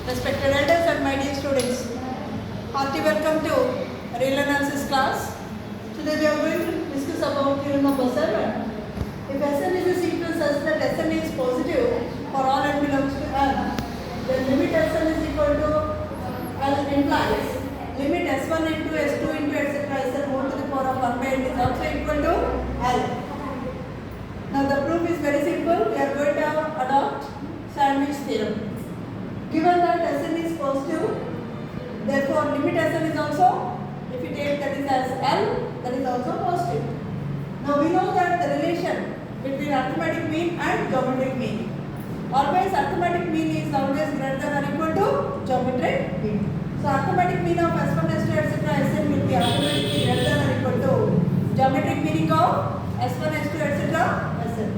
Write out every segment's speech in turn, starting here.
Respected elders and my dear students, hearty welcome to real analysis class. Today we are going to discuss about theorem number 7. If Sn is a sequence such that Sn is positive for all n belongs to L, then limit Sn is equal to L implies limit S1 into S2 into etc. Sn whole to the power of 1 by n is also equal to L. Now the proof is very simple. We are going to adopt sandwich theorem. Given that Sn is positive, therefore limit Sn is also, if you take that is as L, that is also positive. Now we know that the relation between arithmetic mean and geometric mean. Always arithmetic mean is always greater than or equal to geometric mean. So arithmetic mean of S1, S2, etc. Sn will be automatically greater than or equal to geometric meaning of S1, S2, etc. Sn.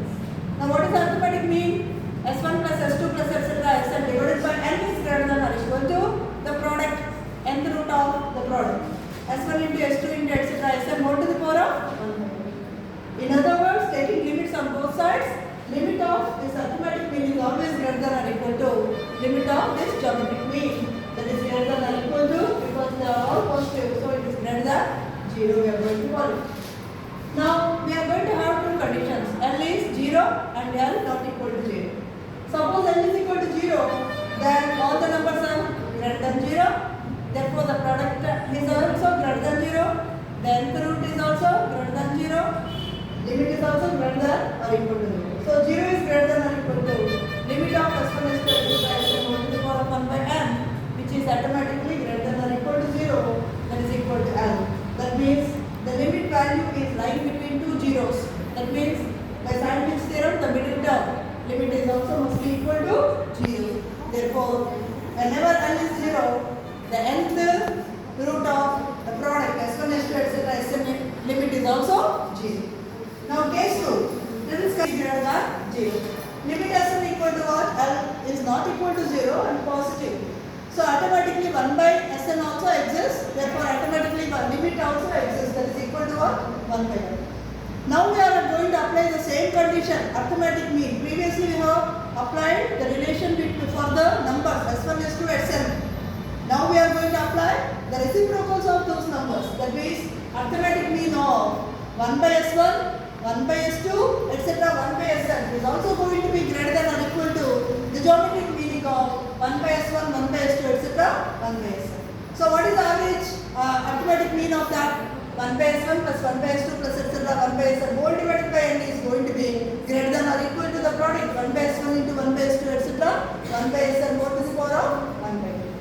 Now what is arithmetic mean? S1 plus S2 plus etc. Sn divided by n is greater than or equal to the product, nth root of the product. S1 into S2 into etc. Sn whole to the power of 1. In other words, taking limits on both sides, limit of this arithmetic mean is always greater than or equal to limit of this geometric mean, that is greater than or equal to, because they are all positive, so it is greater than 0. We are going to call it. Now we are going to have two conditions. L is 0 and L not equal to 0. Suppose L is equal to 0, then all the numbers are greater than 0. Therefore the product is also greater than 0. The nth root is also greater than 0. Limit is also greater than or equal to 0. So 0 is greater than or equal to limit of S1 is Sn to the power of 1 by n, which is automatically greater than or equal to 0, that is equal to L. That means the limit value is lying between two zeros. That means by sandwich theorem the middle term limit is also must be equal to 0. Therefore, whenever L is 0, the nth root of the product S1, S2, etc. Sn limit is also 0. Now case 2, this is greater than 0. Limit Sn equal to what? L is not equal to 0 and positive. So automatically 1 by Sn also exists, therefore automatically limit also exists, that is equal to what? 1 by n. Now we are going to apply the same condition, arithmetic mean. Previously we have applied the relation between for the numbers S1, S2, Sn. Now we are going to apply the reciprocals of those numbers. That means arithmetic mean of 1 by S1, 1 by S2, etc. 1 by Sn is also going to be greater than or equal to the geometric meaning of 1 by S1, 1 by S2, etc. 1 by Sn. So what is the average arithmetic mean of that? 1 by S1 plus 1 by S2 plus etc. 1 by Sn whole divided by n is going to be greater than or equal to the product 1 by S1 into 1 by S2 etc. 1 by Sn whole to the power of 1 by n.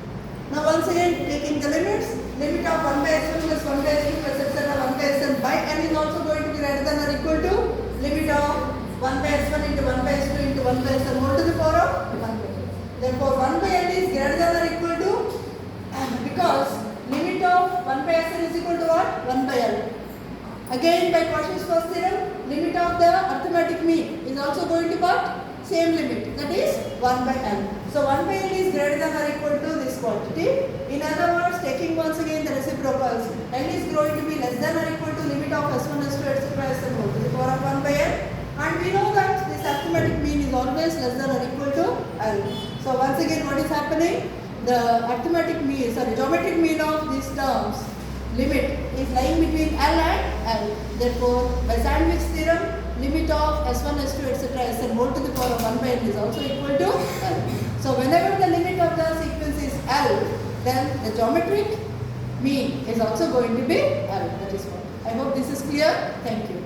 Now once again taking the limits, limit of 1 by S1 plus 1 by S2 plus etc. 1 by Sn by n is also going to be greater than or equal to limit of 1 by S1 into 1 by S2 into 1 by Sn whole to the power of 1 by n. Therefore 1 by n is greater than or equal to, because limit of 1 by Sn is equal to what? 1 by L. Again by Cauchy's first theorem, limit of the arithmetic mean is also going to what? Same limit, that is 1 by L. So 1 by L is greater than or equal to this quantity. In other words, taking once again the reciprocals, L is going to be less than or equal to limit of S1, S2, etc. Sn whole to the power of 1 by L. And we know that this arithmetic mean is always less than or equal to L. So once again what is happening? The arithmetic mean, geometric mean of these terms limit is lying between L and L. Therefore, by sandwich theorem, limit of S1, S2, etc. Sn whole to the power of 1 by n is also equal to L. So whenever the limit of the sequence is L, then the geometric mean is also going to be L. That is what. I hope this is clear. Thank you.